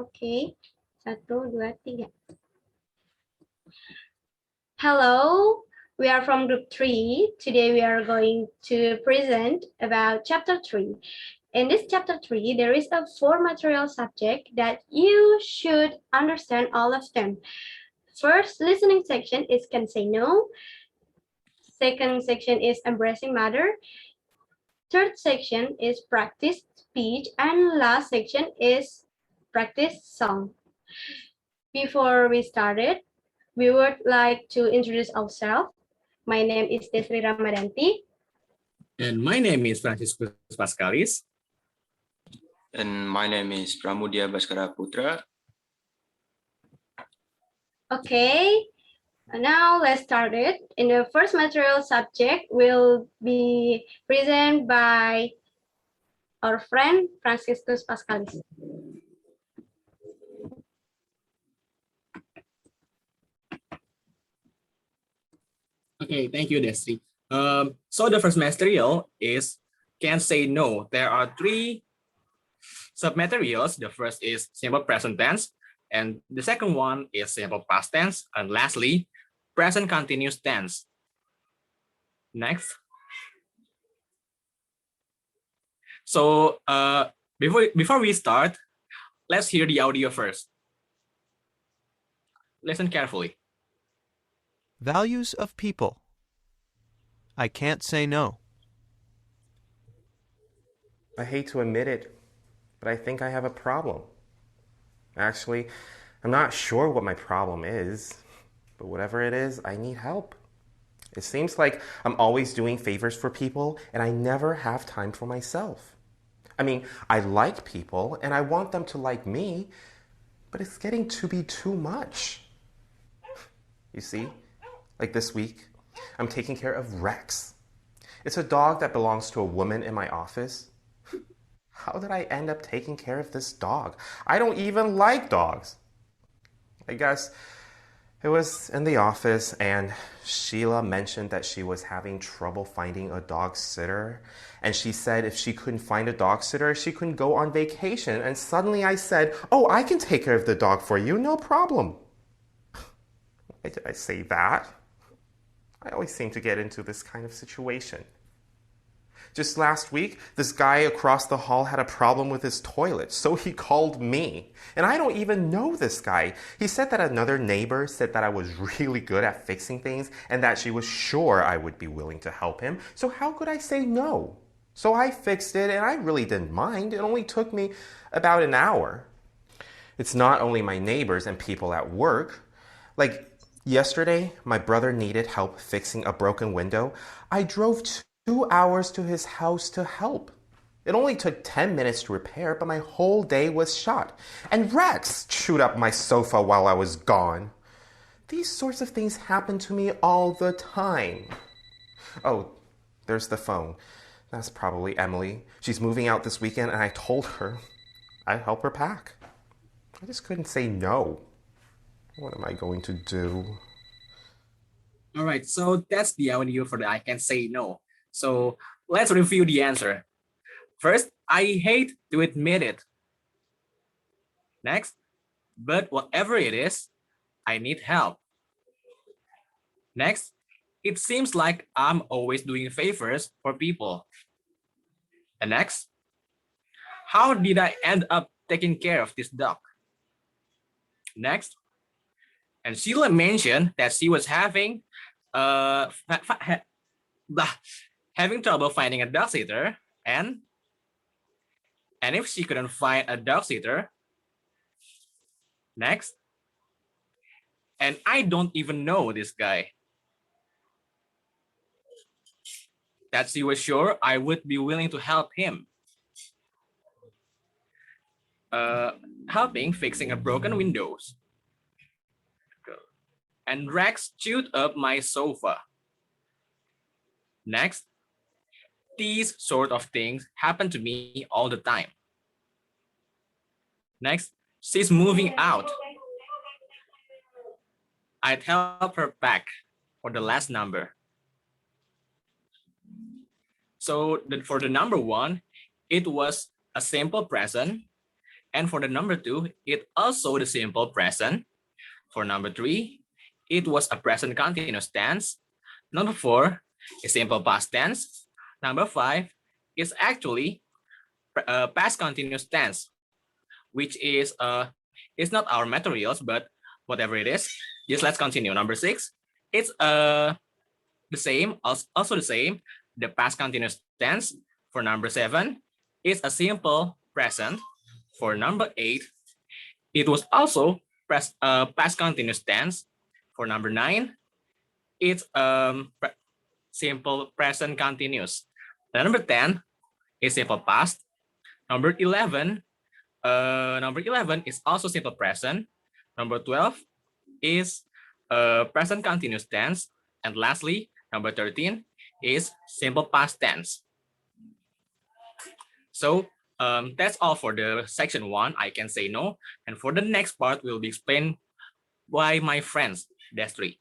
Oke, 1, 2, 3. Hello, we are from group 3. Today we are going to present about chapter 3. In this chapter 3, there is a 4 material subject that you should understand all of them. First listening section is can say no. Second section is embracing mother. Third section is practice speech, and last section is practice song. Before we started, we would like to introduce ourselves. My name is Desri Ramadanti. And my name is Franciscus Pascalis. And my name is Pramudia Baskara Putra. Okay, now let's start it. In the first material subject will be presented by our friend Franciscus Pascalis. Okay, thank you, Destry. So the first material is can say no. There are 3 submaterials. The first is simple present tense, and the second one is simple past tense, and lastly, present continuous tense. Next. So before we start, let's hear the audio first. Listen carefully. Values of people. I can't say no. I hate to admit it, but I think I have a problem. Actually, I'm not sure what my problem is, but whatever it is, I need help. It seems like I'm always doing favors for people, and I never have time for myself. I mean, I like people, and I want them to like me, but it's getting to be too much. You see, like this week, I'm taking care of Rex. It's a dog that belongs to a woman in my office. How did I end up taking care of this dog? I don't even like dogs. I guess it was in the office and Sheila mentioned that she was having trouble finding a dog sitter. And she said if she couldn't find a dog sitter, she couldn't go on vacation. And suddenly I said, oh, I can take care of the dog for you, no problem. Why did I say that? I always seem to get into this kind of situation. Just last week, this guy across the hall had a problem with his toilet, so he called me. And I don't even know this guy. He said that another neighbor said that I was really good at fixing things and that she was sure I would be willing to help him. So how could I say no? So I fixed it and I really didn't mind. It only took me about an hour. It's not only my neighbors and people at work. Like yesterday, my brother needed help fixing a broken window. I drove 2 hours to his house to help. It only took 10 minutes to repair, but my whole day was shot. And Rex chewed up my sofa while I was gone. These sorts of things happen to me all the time. Oh, there's the phone. That's probably Emily. She's moving out this weekend, and I told her I'd help her pack. I just couldn't say no. What am I going to do? All right, so that's the audio for the I can say no. So let's review the answer. First, I hate to admit it. Next, but whatever it is, I need help. Next, it seems like I'm always doing favors for people. And next, how did I end up taking care of this dog? Next, and Sheila mentioned that she was having having trouble finding a dog sitter, and if she couldn't find a dog sitter, next, and I don't even know this guy, that she was sure I would be willing to help him. Helping fixing a broken windows. And Rex chewed up my sofa. Next, these sort of things happen to me all the time. Next, she's moving out. I'd help her pack for the last number. So for the number 1, it was a simple present. And for the number 2, it also the simple present. For number 3, it was a present continuous tense. Number 4 is simple past tense. Number 5 is actually past continuous tense, which is it's not our materials, but whatever it is. Just let's continue. Number 6, it's the same, also the same, the past continuous tense. For number 7, it's a simple present. For number 8, it was also past continuous tense. For number 9, it's simple present continuous. And number 10 is simple past. Number 11 is also simple present. Number 12 is present continuous tense. And lastly, number 13 is simple past tense. So that's all for the section 1, I can say no. And for the next part, we'll be explained by my friends, Destry.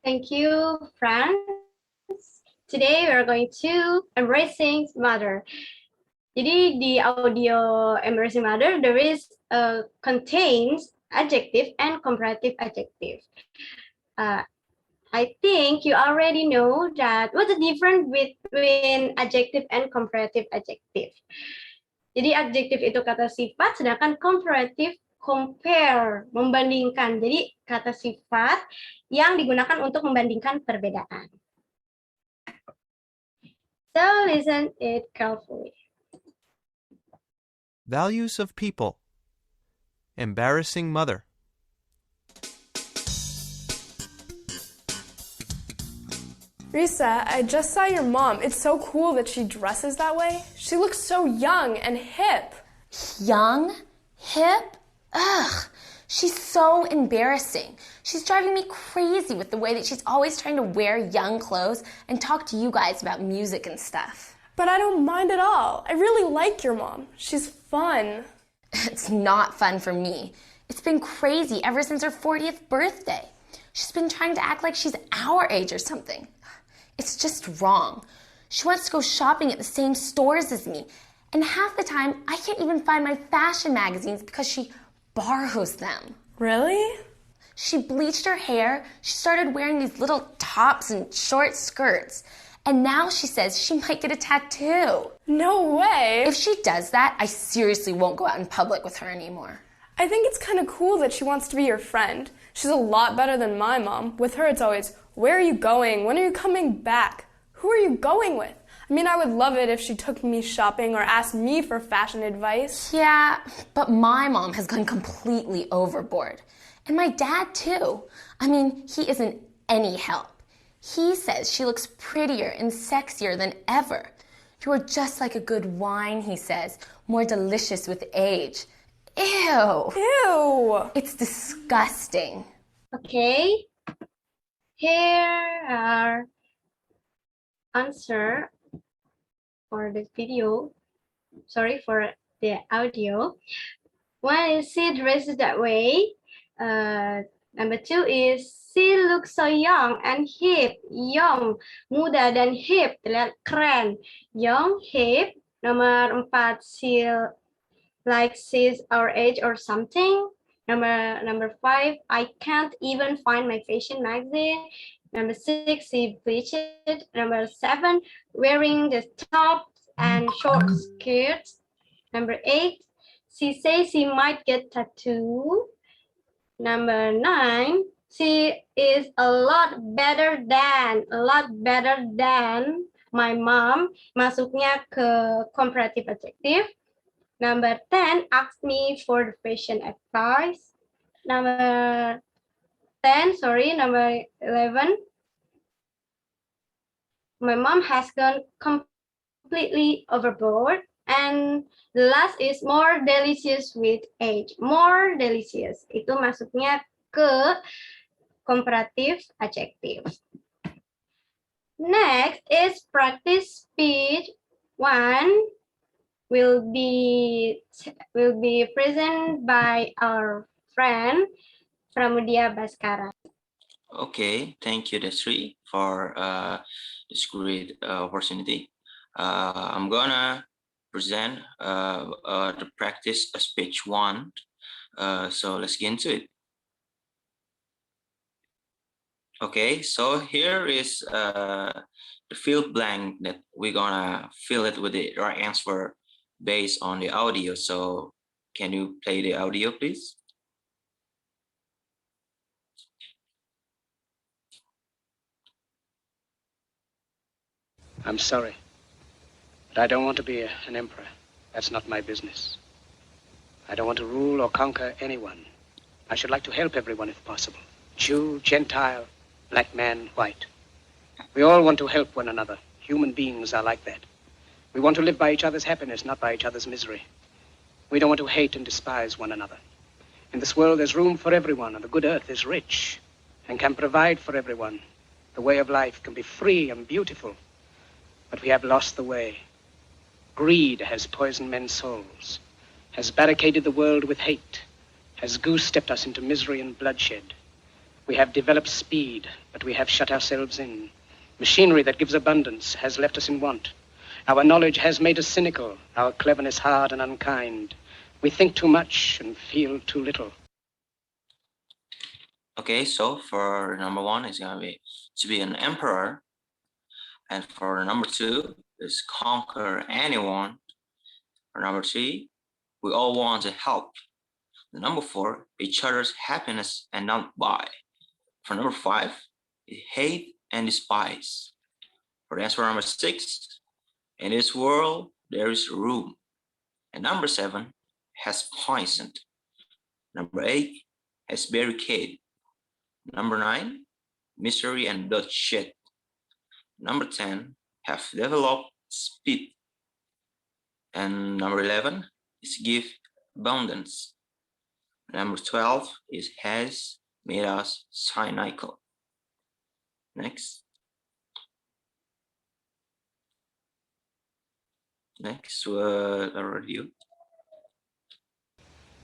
Thank you, Franz. Today we are going to embracing mother. Jadi di audio embracing mother there is contains adjective and comparative adjective. I think you already know that what's the difference between adjective and comparative adjective. Jadi adjective itu kata sifat, sedangkan comparative compare, membandingkan. Jadi kata sifat yang digunakan untuk membandingkan perbedaan. So listen it carefully. Values of people. Embarrassing mother. Risa, I just saw your mom. It's so cool that she dresses that way. She looks so young and hip. Young? Hip? Ugh, she's so embarrassing. She's driving me crazy with the way that she's always trying to wear young clothes and talk to you guys about music and stuff. But I don't mind at all. I really like your mom. She's fun. It's not fun for me. It's been crazy ever since her 40th birthday. She's been trying to act like she's our age or something. It's just wrong. She wants to go shopping at the same stores as me, and half the time I can't even find my fashion magazines because she borrows them. Really? She bleached her hair, she started wearing these little tops and short skirts, and now she says she might get a tattoo. No way. If she does that, I seriously won't go out in public with her anymore. I think it's kind of cool that she wants to be your friend. She's a lot better than my mom. With her, it's always, where are you going? When are you coming back? Who are you going with? I mean, I would love it if she took me shopping or asked me for fashion advice. Yeah, but my mom has gone completely overboard. And my dad, too. I mean, he isn't any help. He says she looks prettier and sexier than ever. You are just like a good wine, he says, more delicious with age. Ew. Ew. It's disgusting. Okay. Here are answer for the video. Sorry for the audio. One is she dresses that way. Number 2 is she looks so young and hip. Young, muda dan hip, terlihat keren. Young, hip. Nomor 4, she like she's our age or something. Number 5, I can't even find my fashion magazine. Number 6, she bleached. Number 7, wearing the tops and short skirts. Number 8, she says she might get tattoo. Number 9, she is a lot better than my mom. Masuknya ke comparative adjective. Number 10, asked me for the fashion advice. Number 11, my mom has gone completely overboard. And the last is more delicious with age. More delicious. Itu masuknya ke comparative adjective. Next is practice speech 1. Will be present by our friend Pramudia Baskara. Okay, thank you, Desri, for this great opportunity. I'm gonna present the practice speech 1. So let's get into it. Okay, so here is the field blank that we're gonna fill it with the right answer based on the audio. So can you play the audio, please? I'm sorry, but I don't want to be an emperor. That's not my business. I don't want to rule or conquer anyone. I should like to help everyone if possible. Jew, Gentile, black man, white. We all want to help one another. Human beings are like that. We want to live by each other's happiness, not by each other's misery. We don't want to hate and despise one another. In this world, there's room for everyone, and the good earth is rich and can provide for everyone. The way of life can be free and beautiful, but we have lost the way. Greed has poisoned men's souls, has barricaded the world with hate, has goose-stepped us into misery and bloodshed. We have developed speed, but we have shut ourselves in. Machinery that gives abundance has left us in want. Our knowledge has made us cynical, our cleverness hard and unkind. We think too much and feel too little. Okay, so for number 1 is gonna be to be an emperor. And for number 2 is conquer anyone. For number 3, we all want to help. Number 4, each other's happiness and not buy. For number 5, hate and despise. For answer number 6, in this world there is room. And number 7, has poisoned. Number 8, has barricade. Number 9, misery and bloodshed. Number 10, have developed speed. And number 11 is give abundance. Number 12 is has made us cynical. Next. Next, the review.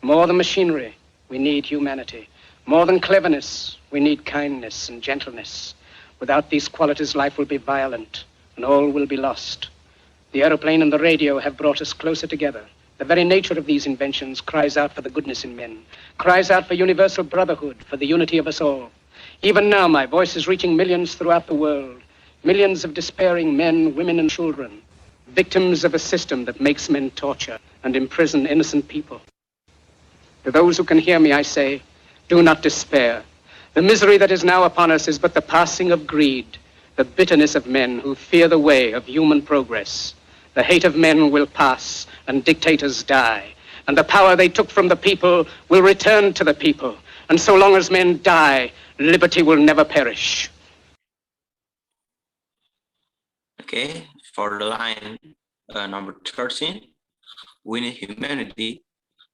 More than machinery, we need humanity. More than cleverness, we need kindness and gentleness. Without these qualities, life will be violent and all will be lost. The aeroplane and the radio have brought us closer together. The very nature of these inventions cries out for the goodness in men, cries out for universal brotherhood, for the unity of us all. Even now, my voice is reaching millions throughout the world, millions of despairing men, women, and children, victims of a system that makes men torture and imprison innocent people. To those who can hear me, I say, do not despair. The misery that is now upon us is but the passing of greed, the bitterness of men who fear the way of human progress. The hate of men will pass and dictators die, and the power they took from the people will return to the people. And so long as men die, liberty will never perish. Okay, for the line number 13, we need humanity.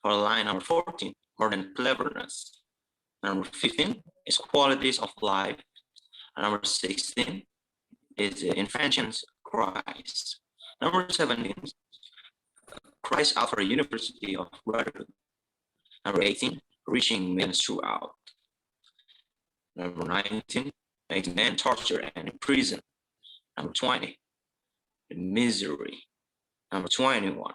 For line number 14, more than cleverness. Number 15 is qualities of life. Number 16 is the inventions Christ. Number 17, Christ after a university of brotherhood. Number 18, reaching men throughout. Number 19, making men torture and imprison. Number 20, the misery. Number 21,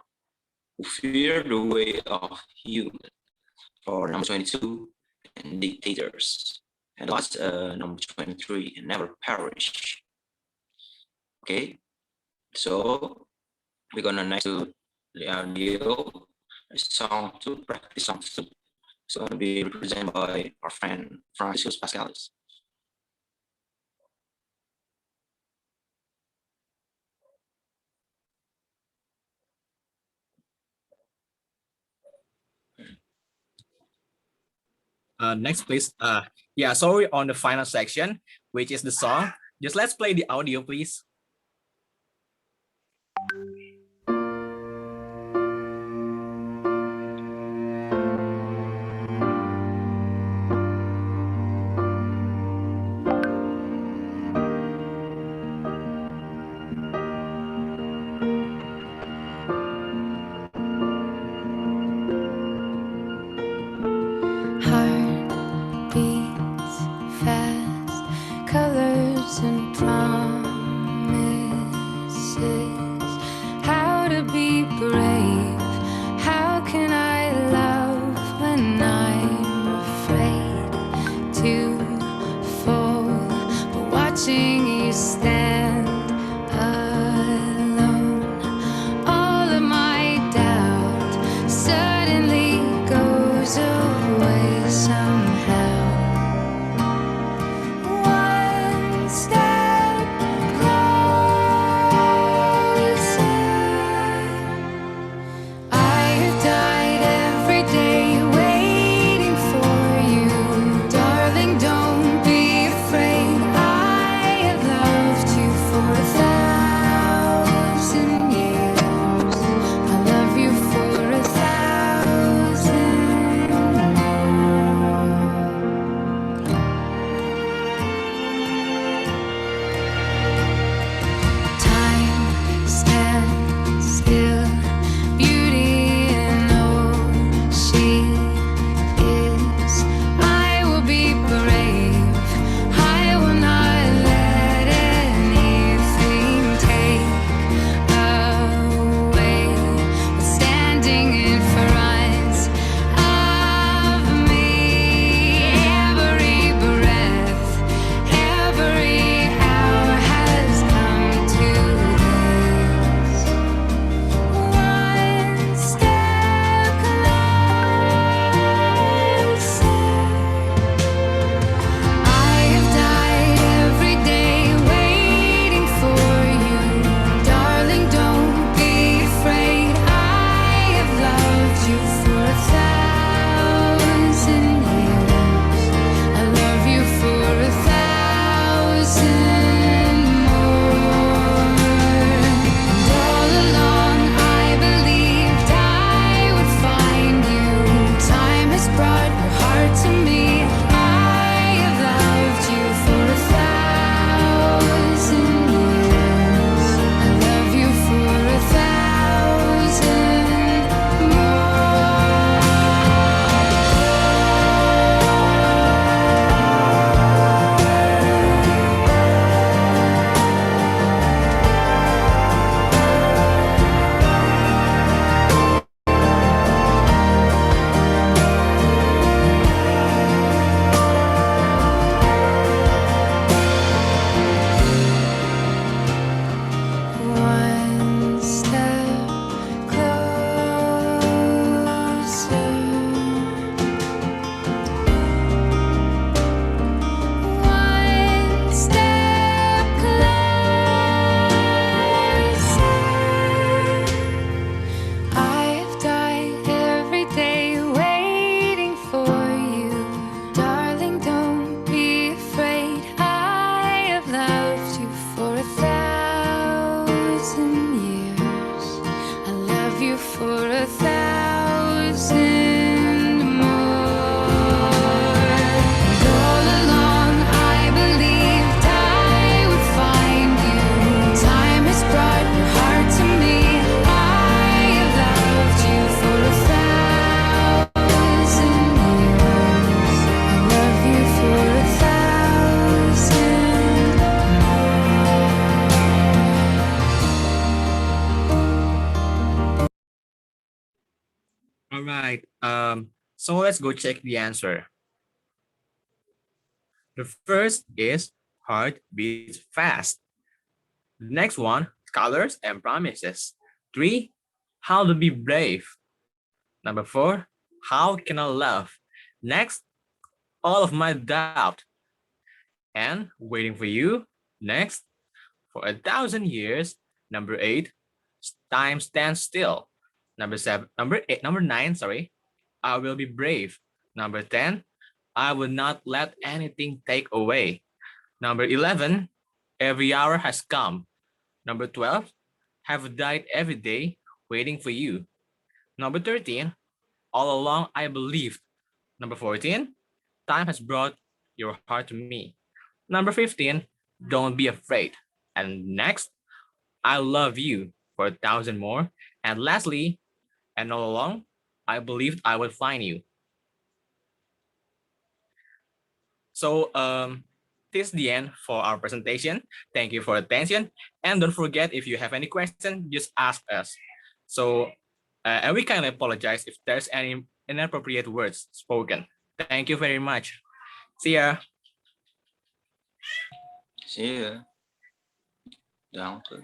who fear the way of human. For number 22, and dictators. And last, number 23, never perish. Okay, so we're gonna next to the audio song 2, practice song 2. It's gonna be represented by our friend Francis Pascalis. Next, please. Yeah, sorry, on the final section, which is the song. Just let's play the audio, please. Heart beats fast, colors and promise. 1,000 more. And all along I believed I would find you. Time has brought your heart to me. I have loved you for 1,000 years. I love you for 1,000 All right. So let's go check the answer. The first is heart beats fast. The next one, colors and promises. 3, how to be brave. Number 4, how can I love? Next, all of my doubt. And waiting for you. Next, for 1,000 years. Number 8, time stands still. Number 9, sorry, I will be brave. Number 10, I will not let anything take away. Number 11, every hour has come. Number 12, have died every day waiting for you. Number 13, all along I believed. Number 14, time has brought your heart to me. Number 15, don't be afraid. And next, I love you for 1,000 more. And lastly, and all along, I believed I would find you. So this is the end for our presentation. Thank you for attention. And don't forget, if you have any question, just ask us. So and we kindly apologize if there's any inappropriate words spoken. Thank you very much. See ya. See ya. Down to